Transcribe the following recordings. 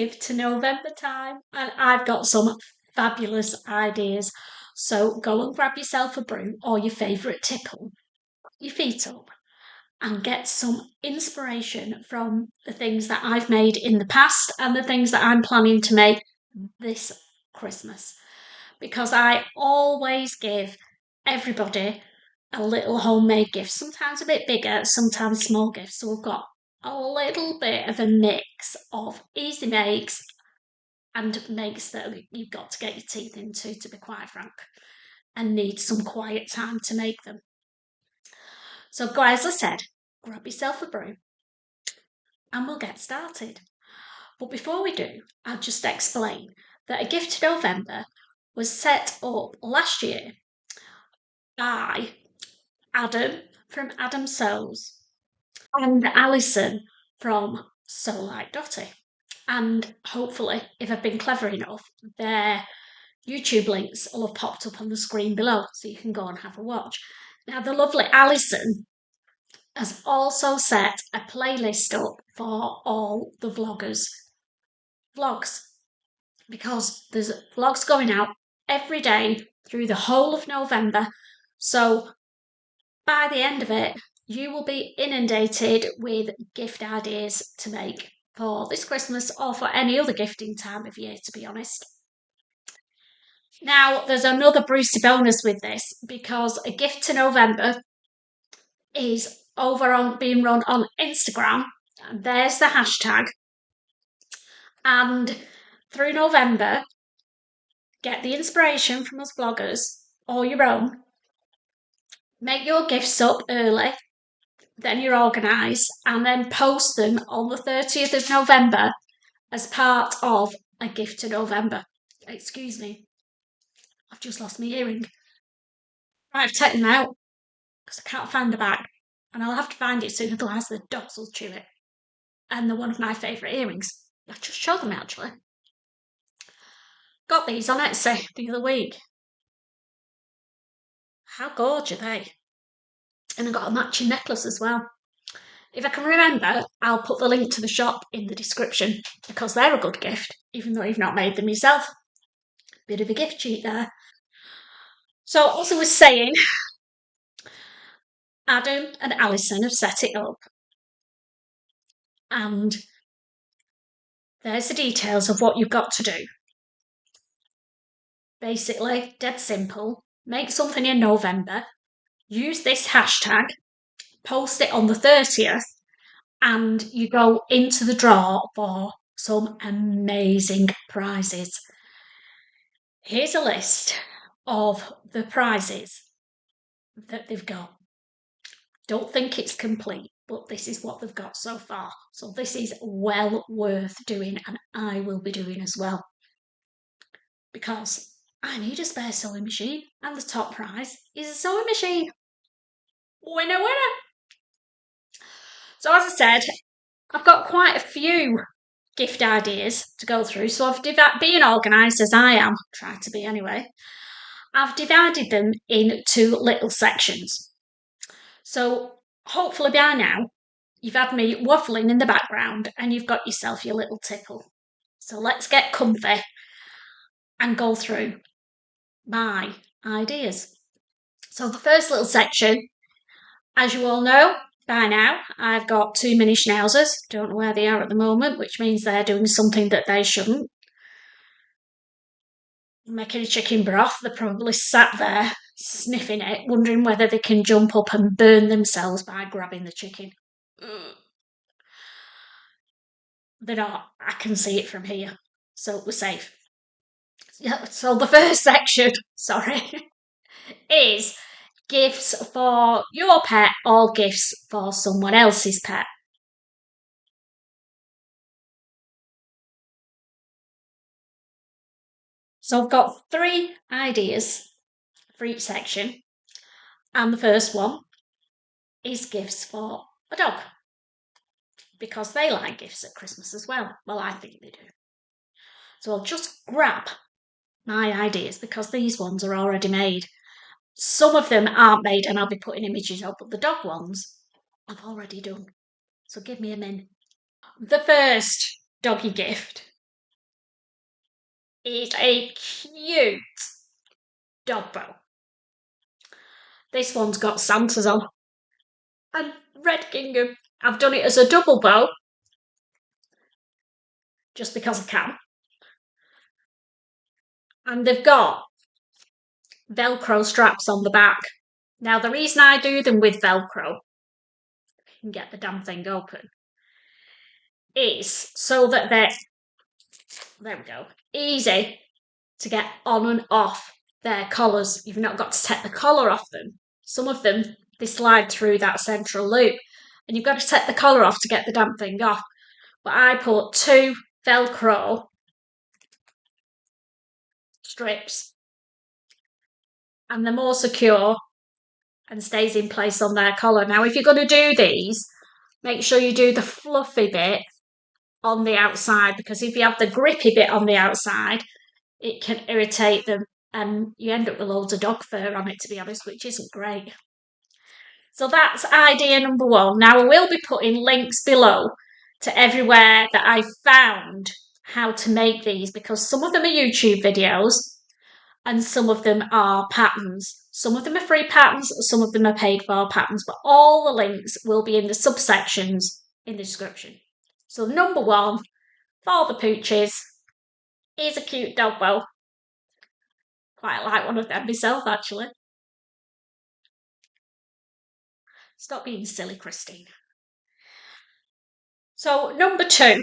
gift to November time, and I've got some fabulous ideas. So go and grab yourself a brew or your favourite tipple, your feet up, and get some inspiration from the things that I've made in the past and the things that I'm planning to make this Christmas. Because I always give everybody a little homemade gift, sometimes a bit bigger, sometimes small gifts. So we've got a little bit of a mix of easy makes and makes that you've got to get your teeth into, to be quite frank, and need some quiet time to make them. So, as I said, grab yourself a brew and we'll get started. But before we do, I'll just explain that A Gift to November was set up last year by Adam from Adam Sews and Alison from Sew Like Dotty. And hopefully, if I've been clever enough, their YouTube links will have popped up on the screen below so you can go and have a watch. Now, the lovely Alison has also set a playlist up for all the vloggers' vlogs, because there's vlogs going out every day through the whole of November. So by the end of it, you will be inundated with gift ideas to make for this Christmas or for any other gifting time of year, to be honest. Now, there's another Brucey bonus with this, because A Gift to November is being run on Instagram. And there's the hashtag. And through November, get the inspiration from us bloggers or your own. Make your gifts up early, then you're organised, and then post them on the 30th of November as part of A Gift to November. Excuse me, I've just lost my earring. Right, I've taken them out because I can't find the back, and I'll have to find it soon, otherwise the dogs will chew it. And they're one of my favourite earrings. I just showed them actually. Got these on Etsy the other week. How gorgeous are they? And I got a matching necklace as well. If I can remember, I'll put the link to the shop in the description, because they're a good gift, even though you've not made them yourself. Bit of a gift cheat there. So, as I was saying, Adam and Alison have set it up, and there's the details of what you've got to do. Basically, dead simple. Make something in November, use this hashtag, post it on the 30th, and you go into the draw for some amazing prizes. Here's a list of the prizes that they've got. Don't think it's complete, but this is what they've got so far. So this is well worth doing, and I will be doing as well, because I need a spare sewing machine, and the top prize is a sewing machine. Winner, winner. So as I said, I've got quite a few gift ideas to go through. So I've being organised as I am, try to be anyway, I've divided them into little sections. So hopefully by now you've had me waffling in the background and you've got yourself your little tipple. So let's get comfy and go through my ideas. So the first little section, as you all know by now, I've got 2 mini schnauzers. Don't know where they are at the moment, which means they're doing something that they shouldn't. Making a chicken broth. They're probably sat there sniffing it, wondering whether they can jump up and burn themselves by grabbing the chicken. They're not. I can see it from here, so we're safe. Yeah, so the first section, is gifts for your pet or gifts for someone else's pet. So I've got 3 ideas for each section, and the first one is gifts for a dog, because they like gifts at Christmas as well. Well, I think they do. So I'll just grab my ideas, because these ones are already made. Some of them aren't made and I'll be putting images up, but the dog ones I've already done. So give me a minute. The first doggy gift is a cute dog bow. This one's got Santas on and red gingham. I've done it as a double bow just because I can. And they've got Velcro straps on the back. Now, the reason I do them with Velcro, you can get the damn thing open, is so that they're, there we go, easy to get on and off their collars. You've not got to take the collar off them. Some of them, they slide through that central loop, and you've got to take the collar off to get the damn thing off. But I put 2 Velcro strips, and they're more secure and stays in place on their collar. Now, if you're going to do these, make sure you do the fluffy bit on the outside, because if you have the grippy bit on the outside, it can irritate them and you end up with loads of dog fur on it, to be honest, which isn't great. So that's idea number 1. Now, I will be putting links below to everywhere that I found how to make these, because some of them are YouTube videos and some of them are patterns. Some of them are free patterns, some of them are paid for patterns, but all the links will be in the subsections in the description. So number 1 for the pooches is a cute dog bow. Quite like one of them myself, actually. Stop being silly, Christine. So number 2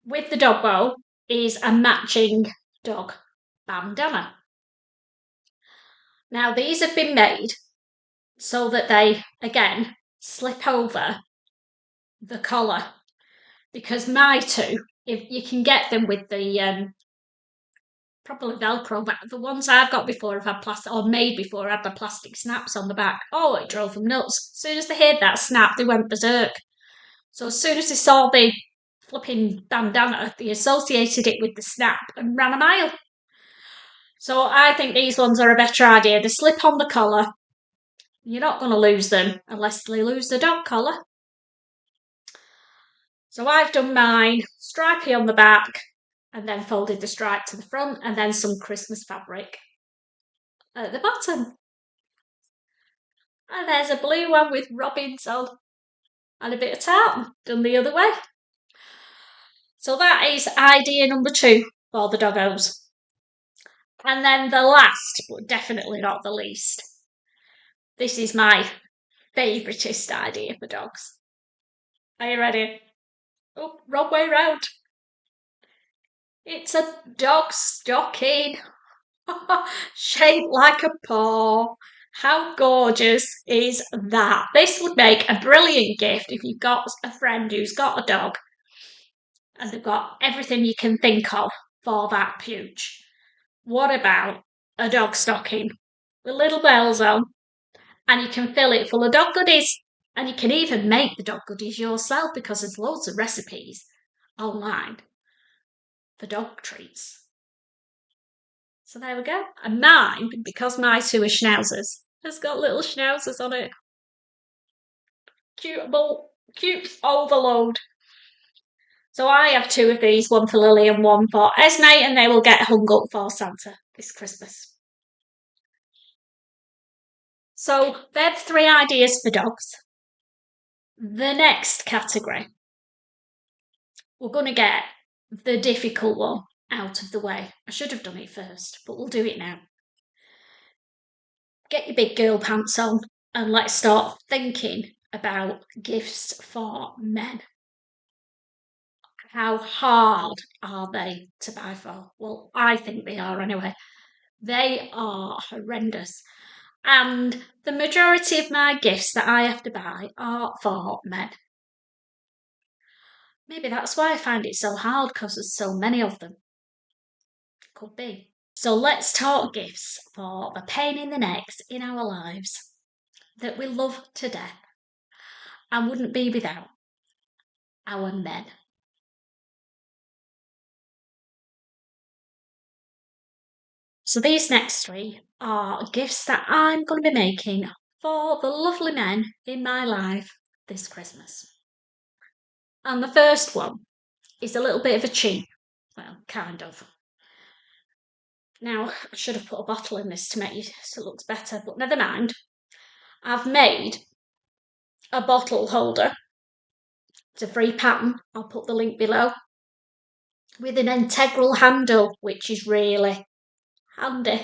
with the dog bow is a matching dog bandana. Now, these have been made so that they, again, slip over the collar, because my 2, if you can get them with the probably Velcro, but the ones I've got before have had plastic, or made before, had the plastic snaps on the back. Oh, it drove them nuts. As soon as they heard that snap, they went berserk. So as soon as they saw the flipping bandana, they associated it with the snap and ran a mile. So I think these ones are a better idea. They slip on the collar. You're not going to lose them unless they lose the dog collar. So I've done mine stripy on the back and then folded the stripe to the front, and then some Christmas fabric at the bottom. And there's a blue one with robins on and a bit of tartan done the other way. So that is idea number 2 for the doggos. And then the last, but definitely not the least, this is my favouriteest idea for dogs. Are you ready? Oh, wrong way round. It's a dog stocking, shaped like a paw. How gorgeous is that? This would make a brilliant gift if you've got a friend who's got a dog and they've got everything you can think of for that pooch. What about a dog stocking with little bells on, and you can fill it full of dog goodies, and you can even make the dog goodies yourself, because there's loads of recipes online for dog treats. So there we go. And mine, because my 2 are schnauzers, has got little schnauzers on it. Cute overload. So I have 2 of these, one for Lily and one for Esme, and they will get hung up for Santa this Christmas. So they're 3 ideas for dogs. The next category, we're going to get the difficult one out of the way. I should have done it first, but we'll do it now. Get your big girl pants on and let's start thinking about gifts for men. How hard are they to buy for? Well, I think they are anyway. They are horrendous. And the majority of my gifts that I have to buy are for men. Maybe that's why I find it so hard, because there's so many of them. Could be. So let's talk gifts for the pain in the necks in our lives that we love to death and wouldn't be without our men. So these next 3 are gifts that I'm going to be making for the lovely men in my life this Christmas. And the first one is a little bit of a cheat, Well, kind of. Now, I should have put a bottle in this to make it so it looks better, but never mind. I've made a bottle holder. It's a free pattern. I'll put the link below. With an integral handle, which is really handy.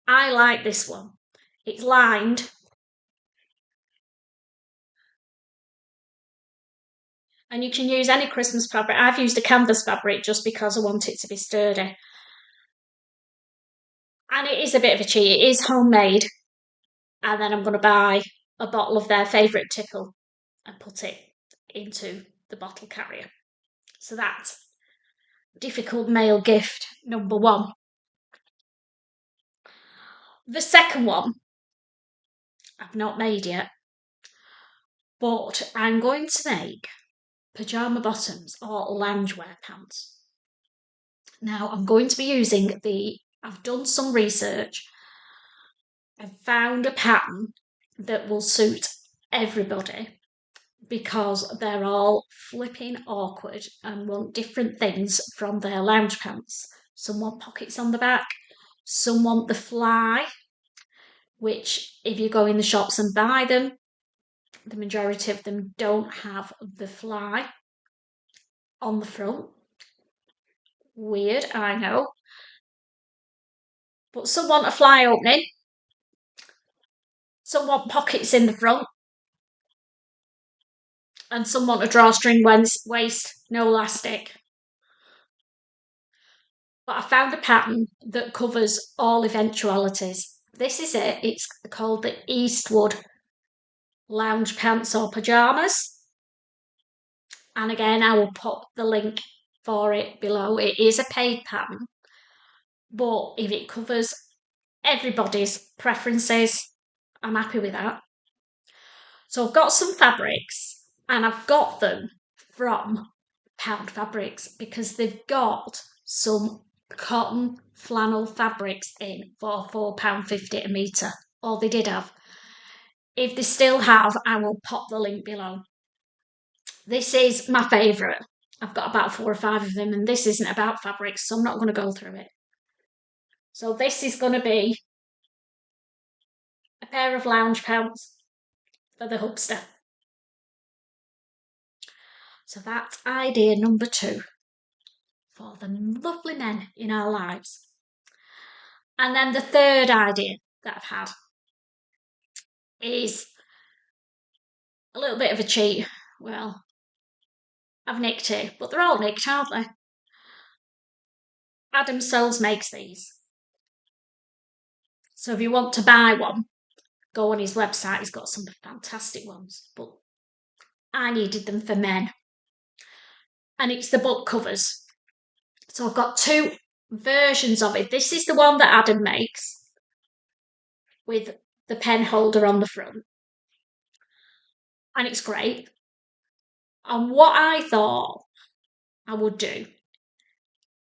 I like this one. It's lined. And you can use any Christmas fabric. I've used a canvas fabric just because I want it to be sturdy. And it is a bit of a cheat. It is homemade. And then I'm going to buy a bottle of their favourite tipple and put it into the bottle carrier. So that's difficult mail gift number one. The second one I've not made yet, but I'm going to make pyjama bottoms or loungewear pants. Now I'm going to be using I've done some research. I've found a pattern that will suit everybody because they're all flipping awkward and want different things from their lounge pants. Some want pockets on the back, some want the fly, which if you go in the shops and buy them, the majority of them don't have the fly on the front. Weird, I know. But some want a fly opening, some want pockets in the front, and some want a drawstring waist, no elastic. But I found a pattern that covers all eventualities. This is it. It's called the Eastwood lounge pants or pyjamas. And again, I will put the link for it below. It is a paid pattern, but if it covers everybody's preferences, I'm happy with that. So I've got some fabrics and I've got them from Pound Fabrics because they've got some cotton flannel fabrics in for £4.50 a metre, or they did have. If they still have, I will pop the link below. This is my favourite. I've got about 4 or 5 of them, and this isn't about fabrics, so I'm not going to go through it. So this is going to be a pair of lounge pants for the hubster. So that's idea number 2 for the lovely men in our lives. And then the third idea that I've had is a little bit of a cheat. Well, I've nicked it, but they're all nicked, aren't they? Adam Sells makes these. So if you want to buy one, go on his website. He's got some fantastic ones, but I needed them for men. And it's the book covers. So I've got 2 versions of it. This is the one that Adam makes with the pen holder on the front. And it's great. And what I thought I would do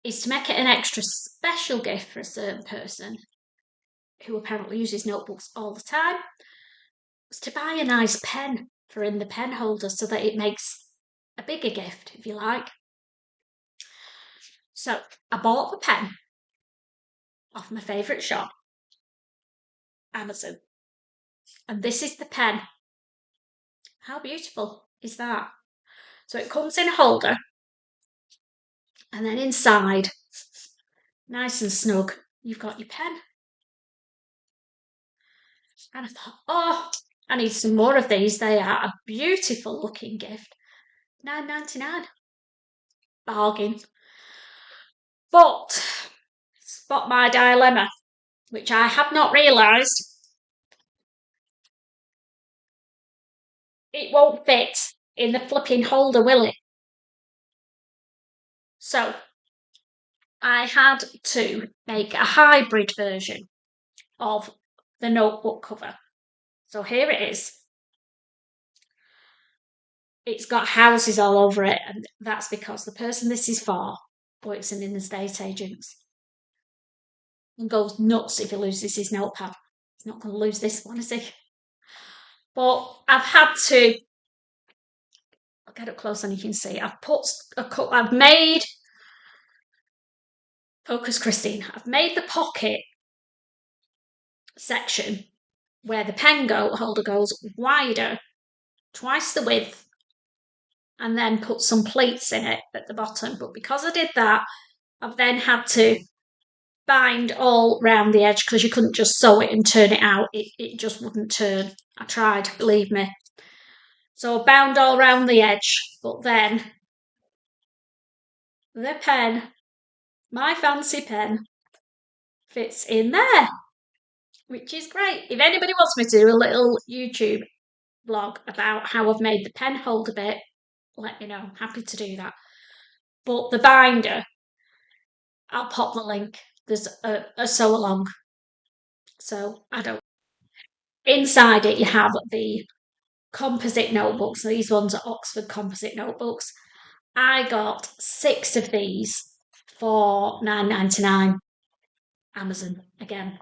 is to make it an extra special gift for a certain person who apparently uses notebooks all the time, was to buy a nice pen for in the pen holder so that it makes a bigger gift, if you like. So I bought the pen off my favourite shop, Amazon. And this is the pen. How beautiful is that? So it comes in a holder, and then inside, nice and snug, you've got your pen. And I thought, oh, I need some more of these. They are a beautiful looking gift. £9.99. Bargain. But, spot my dilemma, which I had not realised. It won't fit in the flipping holder, will it? So, I had to make a hybrid version of the notebook cover. So here it is. It's got houses all over it, and that's because the person this is for works in an estate agents and goes nuts if he loses his notepad. He's not going to lose this one, is he? But I've had to, I'll get up close and you can see, I've made Focus Christine. I've made the pocket section where the pen holder goes wider, twice the width, and then put some pleats in it at the bottom. But because I did that, I've then had to bind all round the edge because you couldn't just sew it and turn it out. It just wouldn't turn. I tried, believe me. So I bound all round the edge, but then the pen, my fancy pen, fits in there, which is great. If anybody wants me to do a little YouTube vlog about how I've made the pen hold a bit, let me know. I'm happy to do that. But the binder, I'll pop the link. There's a sew along. So I don't. Inside it, you have the composite notebooks. These ones are Oxford composite notebooks. I got 6 of these for £9.99. Amazon again.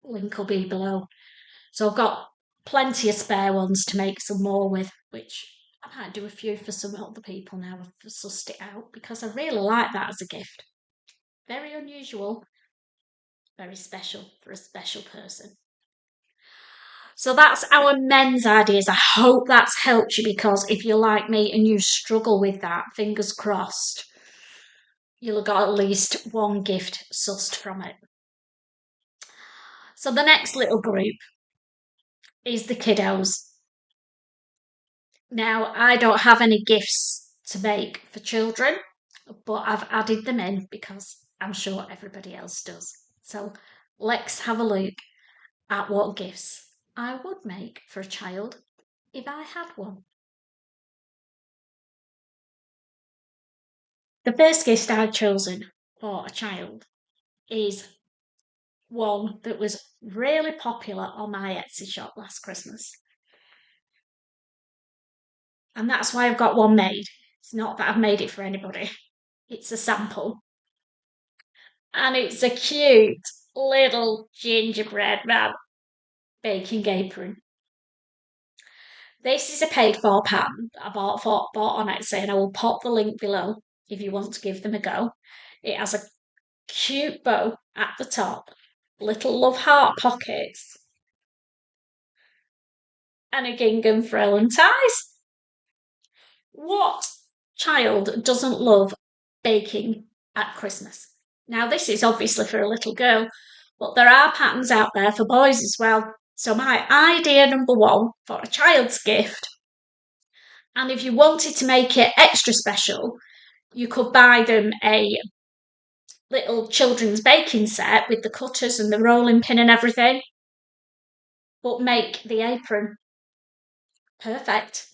Link will be below. So I've got plenty of spare ones to make some more with, which I might do a few for some other people now. I've sussed it out because I really like that as a gift. Very unusual, very special for a special person. So that's our men's ideas. I hope that's helped you, because if you're like me and you struggle with that, fingers crossed, you'll have got at least one gift sussed from it. So the next little group is the kiddos. Now, I don't have any gifts to make for children, but I've added them in because I'm sure everybody else does. So let's have a look at what gifts I would make for a child if I had one. The first gift I've chosen for a child is one that was really popular on my Etsy shop last Christmas. And that's why I've got one made. It's not that I've made it for anybody. It's a sample. And it's a cute little gingerbread man baking apron. This is a paid for pattern that I bought on Etsy, and I will pop the link below if you want to give them a go. It has a cute bow at the top, little love heart pockets, and a gingham frill and ties. What child doesn't love baking at Christmas? Now, this is obviously for a little girl, but there are patterns out there for boys as well. So my idea number one for a child's gift, and if you wanted to make it extra special, you could buy them a little children's baking set with the cutters and the rolling pin and everything, but make the apron. Perfect.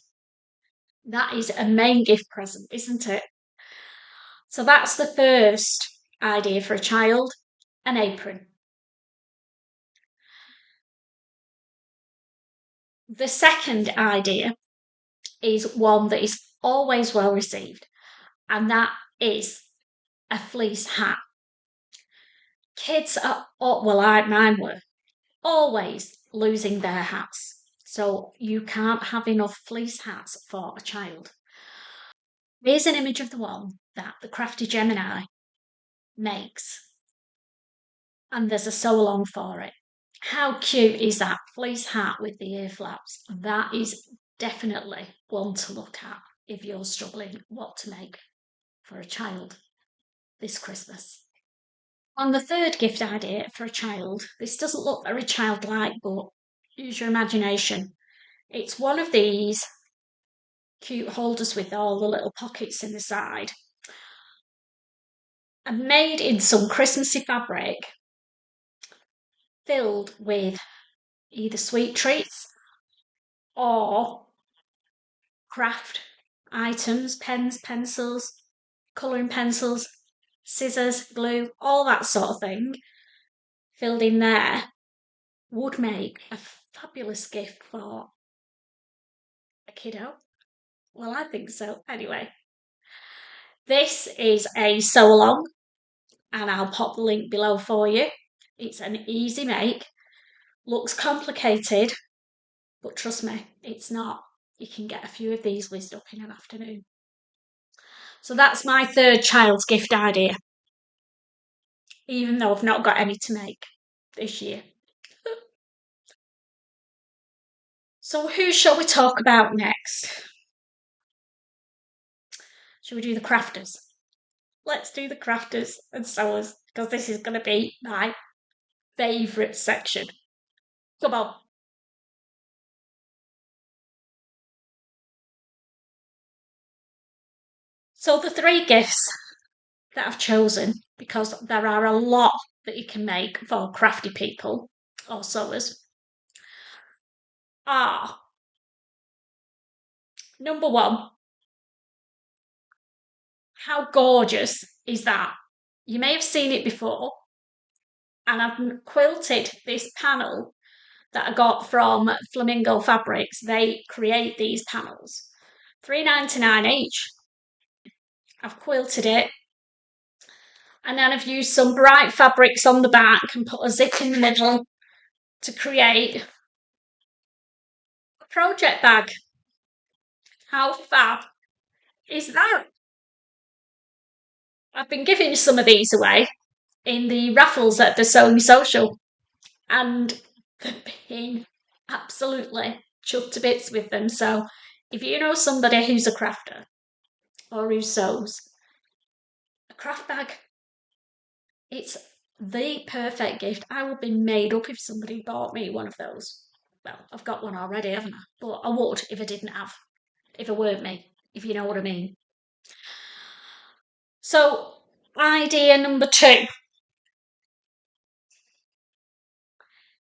That is a main gift present, isn't it? So that's the first idea for a child, an apron. The second idea is one that is always well received, and that is a fleece hat. Kids are, well, mine were, always losing their hats. So you can't have enough fleece hats for a child. Here's an image of the one that the CRAFTY Gemini makes. And there's a sew along for it. How cute is that fleece hat with the ear flaps? That is definitely one to look at if you're struggling what to make for a child this Christmas. On the third gift idea for a child, this doesn't look very childlike, but use your imagination. It's one of these cute holders with all the little pockets in the side, and made in some Christmassy fabric, filled with either sweet treats or craft items, pens, pencils, colouring pencils, scissors, glue, all that sort of thing, filled in there, would make a fabulous gift for a kiddo. Well, I think so. Anyway, this is a sew along, and I'll pop the link below for you. It's an easy make. Looks complicated, but trust me, it's not. You can get a few of these whizzed up in an afternoon. So that's my third child's gift idea. even though I've not got any to make this year. So who shall we talk about next? Shall we do the crafters? Let's do the crafters and sewers, because this is going to be my favourite section. Come on. So the 3 gifts that I've chosen, because there are a lot that you can make for crafty people or sewers, are number 1, how gorgeous is that? You may have seen it before, and I've quilted this panel that I got from Flamingo Fabrics. They create these panels, $3.99 each. I've quilted it, and then I've used some bright fabrics on the back and put a zip in the middle to create a project bag. How fab is that? I've been giving some of these away in the raffles at the Sew Me Social, and they've been absolutely chuffed to bits with them. So if you know somebody who's a crafter or who sews, a craft bag, it's the perfect gift. I would be made up if somebody bought me one of those. Well, I've got one already, haven't I? But I would if I didn't have, if it weren't me, if you know what I mean. So, idea number 2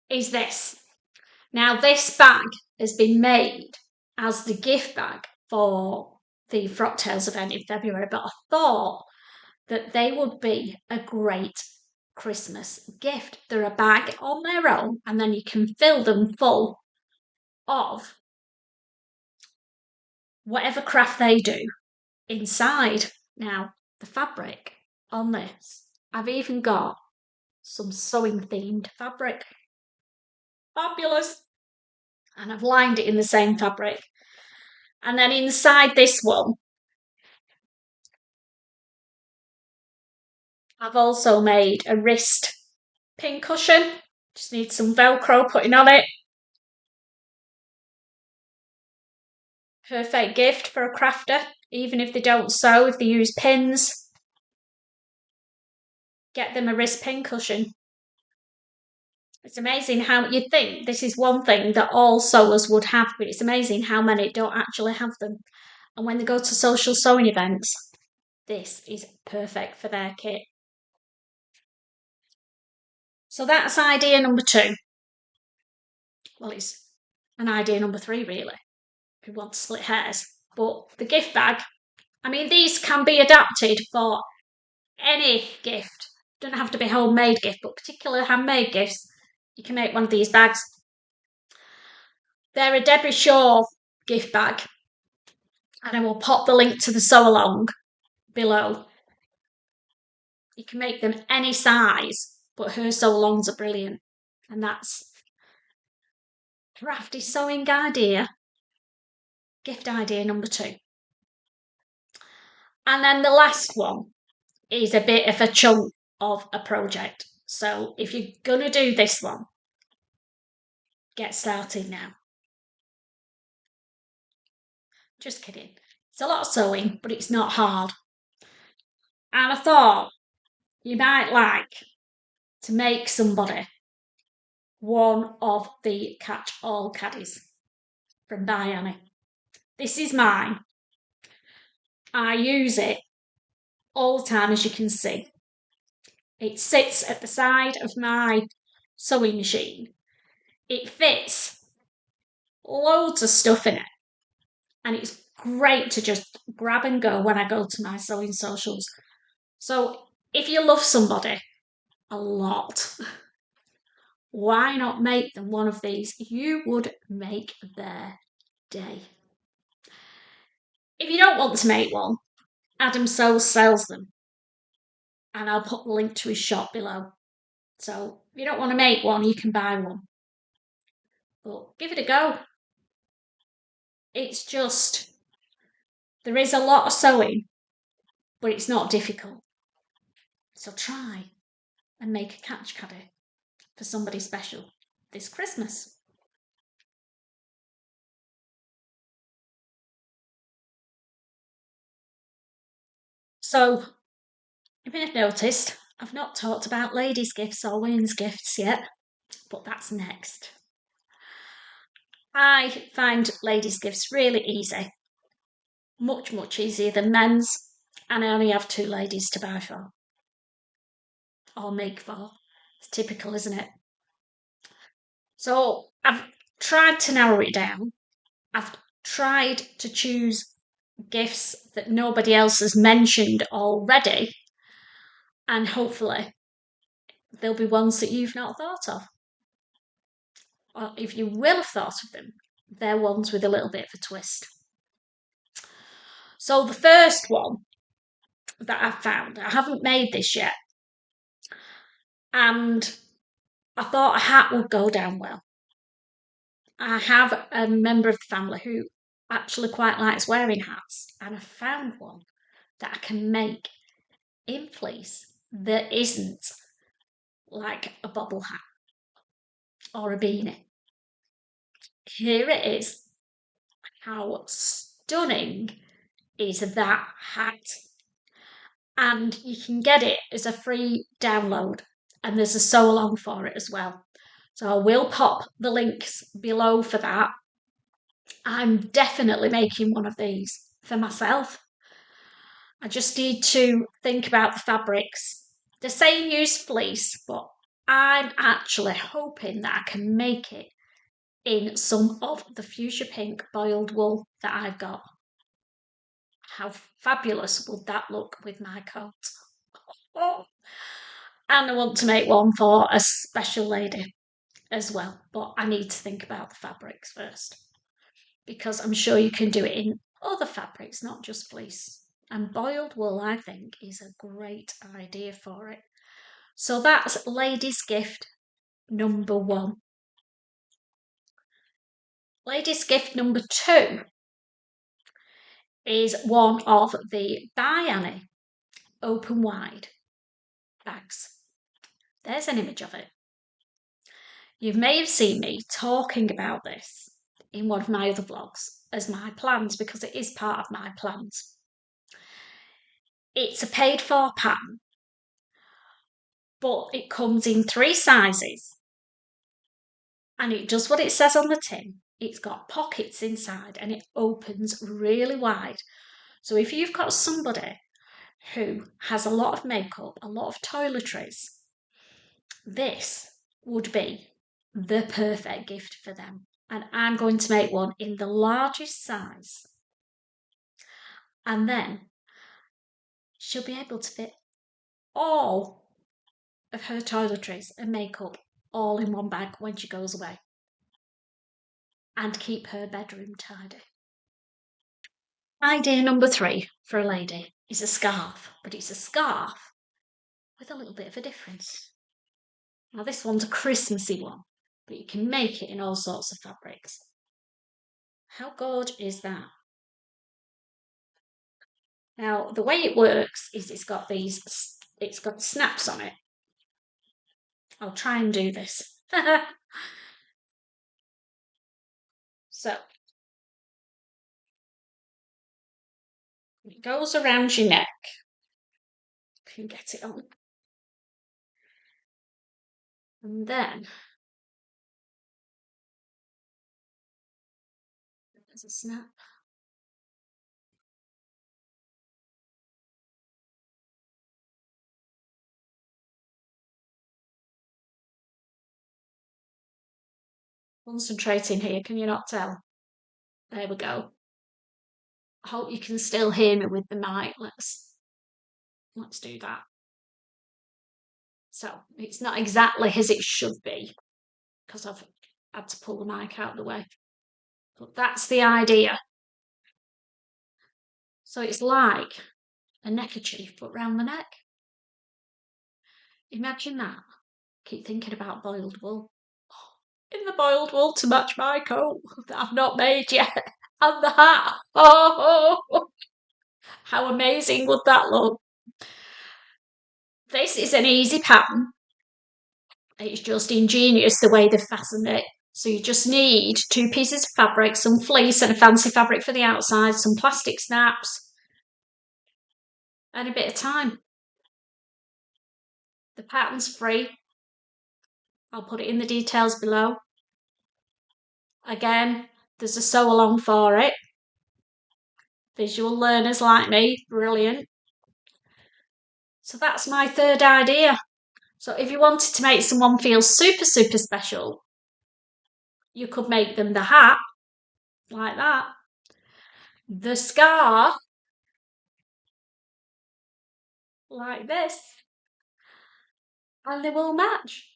is this. Now, this bag has been made as the gift bag for the Frock Tales event in February, but I thought that they would be a great Christmas gift. They're a bag on their own, and then you can fill them full of whatever craft they do inside. Now, the fabric on this, I've even got some sewing themed fabric. Fabulous! And I've lined it in the same fabric. And then inside this one, I've also made a wrist pin cushion. Just need some Velcro putting on it. Perfect gift for a crafter, even if they don't sew, if they use pins. Get them a wrist pin cushion. It's amazing how you'd think this is one thing that all sewers would have, but it's amazing how many don't actually have them. And when they go to social sewing events, this is perfect for their kit. So that's idea number 2. Well, it's an idea number 3, really, if you want to split hairs. But the gift bag, I mean, these can be adapted for any gift. Don't have to be homemade gift, but particular handmade gifts, you can make one of these bags. They're a Deborah Shaw gift bag, and I will pop the link to the sew along below. You can make them any size, but her sew alongs are brilliant, and that's crafty sewing idea, gift idea number 2. And then the last one is a bit of a chunk of a project. So if you're gonna do this one, get started now. Just kidding. It's a lot of sewing, but it's not hard. And I thought you might like to make somebody one of the catch-all caddies from By Annie. This is mine. I use it all the time, as you can see. It sits at the side of my sewing machine. It fits loads of stuff in it, and it's great to just grab and go when I go to my sewing socials. So if you love somebody a lot, why not make them one of these? You would make their day. If you don't want to make one, Adam Sews sells them, and I'll put the link to his shop below. So if you don't want to make one, you can buy one. But give it a go. It's just, there is a lot of sewing, but it's not difficult. So try and make a catch caddy for somebody special this Christmas. So, you may have noticed I've not talked about ladies' gifts or women's gifts yet, but that's next. I find ladies' gifts really easy, much easier than men's, and I only have two ladies to buy for or make for. It's typical, isn't it? So I've tried to narrow it down. I've tried to choose gifts that nobody else has mentioned already, and hopefully there'll be ones that you've not thought of. Or if you will have thought of them, they're ones with a little bit of a twist. So the first one that I've found, I haven't made this yet, and I thought a hat would go down well. I have a member of the family who actually quite likes wearing hats, and I found one that I can make in fleece that isn't like a bobble hat or a beanie. Here it is. How stunning is that hat? And you can get it as a free download, and there's a sew along for it as well. So I will pop the links below for that. I'm definitely making one of these for myself. I just need to think about the fabrics. They're saying use fleece, but I'm actually hoping that I can make it in some of the fuchsia pink boiled wool that I've got. How fabulous would that look with my coat? Oh. And I want to make one for a special lady as well, but I need to think about the fabrics first because I'm sure you can do it in other fabrics, not just fleece. And boiled wool, I think, is a great idea for it. So that's ladies' gift number one. Ladies' gift number two is one of the By Annie open wide bags. There's an image of it. You may have seen me talking about this in one of my other vlogs as my plans because it is part of my plans. It's a paid for pattern, but it comes in 3 sizes and it does what it says on the tin. It's got pockets inside and it opens really wide. So if you've got somebody who has a lot of makeup, a lot of toiletries, this would be the perfect gift for them. And I'm going to make one in the largest size. And then she'll be able to fit all of her toiletries and makeup all in one bag when she goes away. And keep her bedroom tidy. Idea number 3 for a lady is a scarf, but it's a scarf with a little bit of a difference. Now this one's a Christmassy one, but you can make it in all sorts of fabrics. How gorgeous is that? Now the way it works is it's got snaps on it. I'll try and do this. So it goes around your neck. You can get it on. And then there's a snap. Concentrating here, can you not tell? There we go. I hope you can still hear me with the mic. Let's do that. So it's not exactly as it should be because I've had to pull the mic out of the way. But that's the idea. So it's like a neckerchief but round the neck. Imagine that. Keep thinking about boiled wool. In the boiled wool to match my coat that I've not made yet. And the hat. Oh, how amazing would that look? This is an easy pattern. It's just ingenious the way they've fastened it. So you just need 2 pieces of fabric, some fleece and a fancy fabric for the outside, some plastic snaps, and a bit of time. The pattern's free. I'll put it in the details below. Again, there's a sew along for it. Visual learners like me, brilliant. So that's my third idea. So if you wanted to make someone feel super, super special, you could make them the hat, like that, the scarf, like this, and they will match.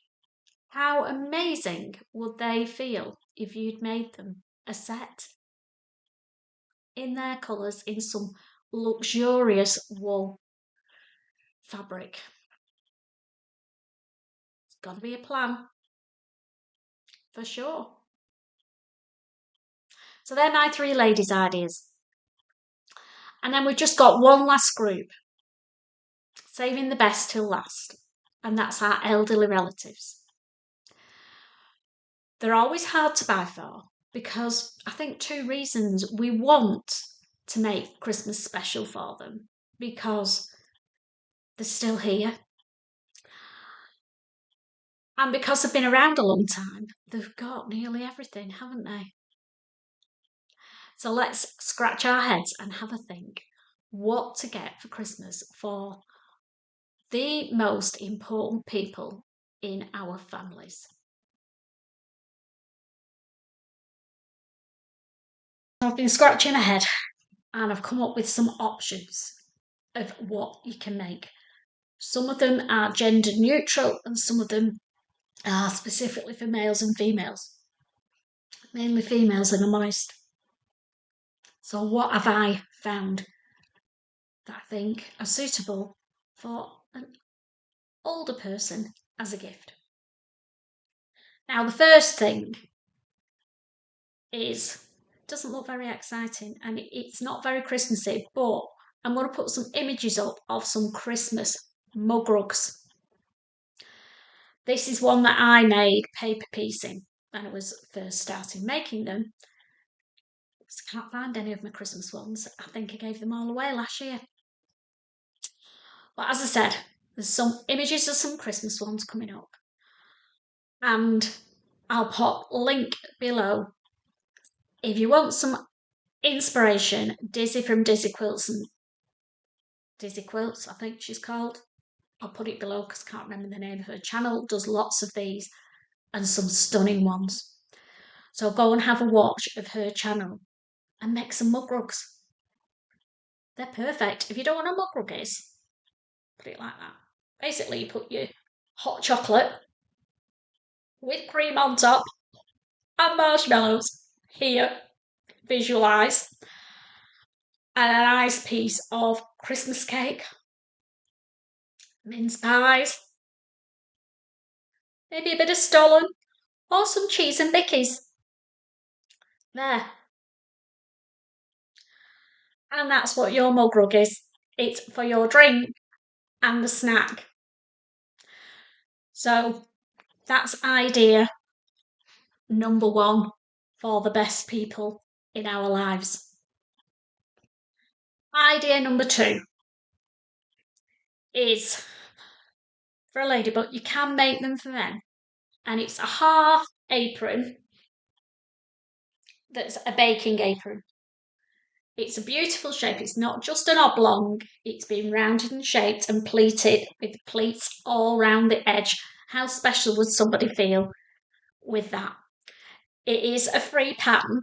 How amazing would they feel if you'd made them a set in their colours in some luxurious wool fabric? It's got to be a plan, for sure. So they're my 3 ladies' ideas. And then we've just got one last group, saving the best till last, and that's our elderly relatives. They're always hard to buy for because I think 2 reasons. We want to make Christmas special for them because they're still here. And because they've been around a long time, they've got nearly everything, haven't they? So let's scratch our heads and have a think what to get for Christmas for the most important people in our families. I've been scratching my head and I've come up with some options of what you can make. Some of them are gender neutral and some of them are specifically for males and females. Mainly females, and I'm honest. So what have I found that I think are suitable for an older person as a gift? Now, the first thing doesn't look very exciting and it's not very Christmassy, but I'm going to put some images up of some Christmas mug rugs. This is one that I made paper piecing when I was first starting making them. I can't find any of my Christmas ones. I think I gave them all away last year. But as I said, there's some images of some Christmas ones coming up. And I'll put a link below. If you want some inspiration, Dizzy from Dizzy Quilts, I think she's called. I'll put it below because I can't remember the name of her channel. Does lots of these and some stunning ones. So go and have a watch of her channel and make some mug rugs. They're perfect. If you don't know what a mug rug is, put it like that. Basically, you put your hot chocolate with cream on top and marshmallows here, visualise, and a nice piece of Christmas cake, mince pies, maybe a bit of stollen, or some cheese and bickies. There. And that's what your mug rug is. It's for your drink and the snack. So that's idea number 1 for the best people in our lives. Idea number 2 is for a lady, but you can make them for men. And it's a half apron that's a baking apron. It's a beautiful shape. It's not just an oblong. It's been rounded and shaped and pleated with pleats all round the edge. How special would somebody feel with that? It is a free pattern.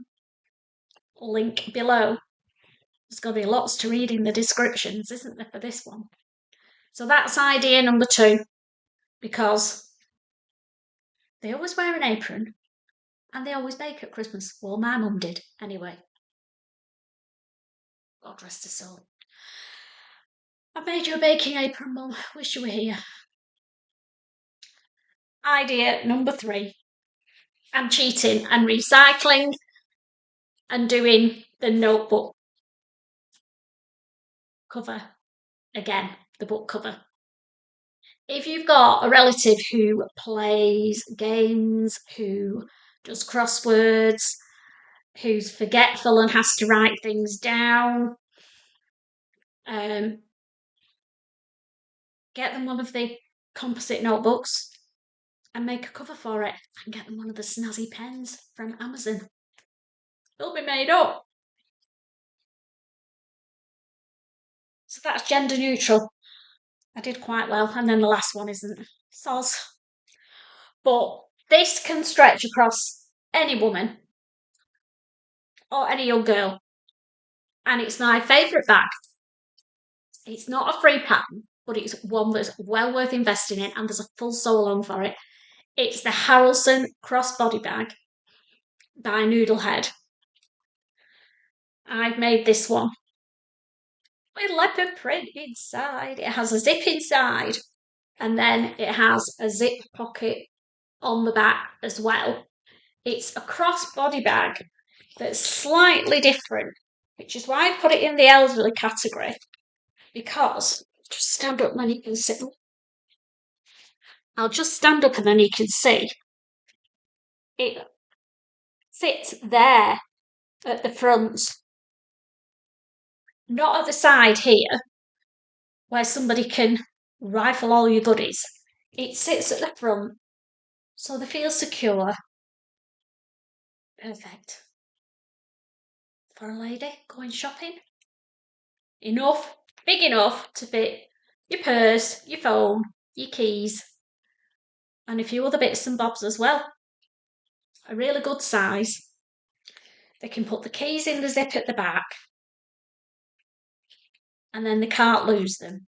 Link below. There's going to be lots to read in the descriptions, isn't there, for this one? So that's idea number 2, because they always wear an apron and they always bake at Christmas. Well, my mum did anyway. God rest her soul. I made you a baking apron, Mum. Wish you were here. Idea number 3. I'm cheating and recycling and doing the notebook cover again, the book cover. if you've got a relative who plays games, who does crosswords, who's forgetful and has to write things down, get them one of the composite notebooks and make a cover for it, and get them one of the snazzy pens from Amazon. They'll be made up. So that's gender neutral. I did quite well, and then the last one isn't. Soz. But this can stretch across any woman or any young girl, and it's my favourite bag. It's not a free pattern, but it's one that's well worth investing in, and there's a full sew along for it. It's the Harrelson Crossbody Bag by Noodlehead. I've made this one with leopard print inside. It has a zip inside, and then it has a zip pocket on the back as well. It's a crossbody bag that's slightly different, which is why I put it in the elderly category, because just stand up and then you can see. I'll just stand up and then you can see. It sits there at the front, not at the side here, where somebody can rifle all your goodies. It sits at the front, so they feel secure. Perfect. For a lady going shopping. Enough, big enough to fit your purse, your phone, your keys, and a few other bits and bobs as well. A really good size. They can put the keys in the zip at the back, and then they can't lose them.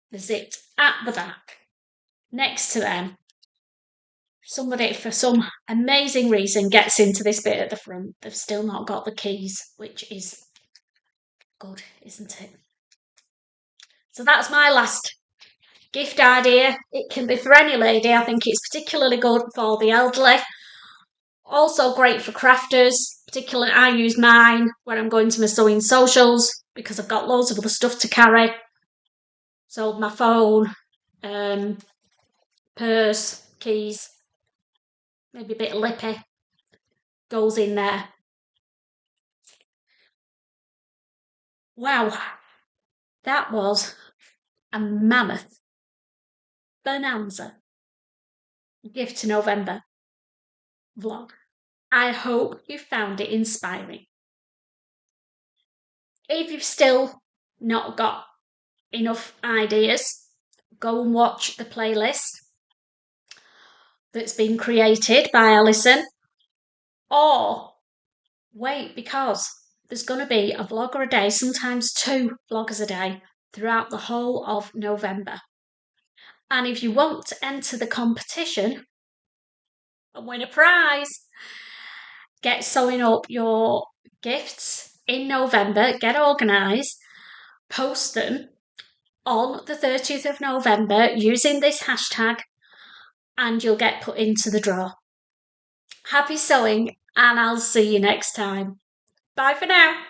They're zipped at the back, next to them. Somebody, for some amazing reason, gets into this bit at the front. They've still not got the keys, which is good, isn't it? So that's my last gift idea. It can be for any lady. I think it's particularly good for the elderly. Also great for crafters. Particularly, I use mine when I'm going to my sewing socials because I've got loads of other stuff to carry. So my phone, purse, keys, maybe a bit of lippy goes in there. Wow, that was a mammoth bonanza gift to November vlog. I hope you found it inspiring. If you've still not got enough ideas, go and watch the playlist that's been created by Alison, or wait, because there's going to be a vlogger a day, sometimes 2 vloggers a day throughout the whole of November. And if you want to enter the competition and win a prize, get sewing up your gifts in November, get organised, post them on the 30th of November using this hashtag, and you'll get put into the draw. Happy sewing, and I'll see you next time. Bye for now.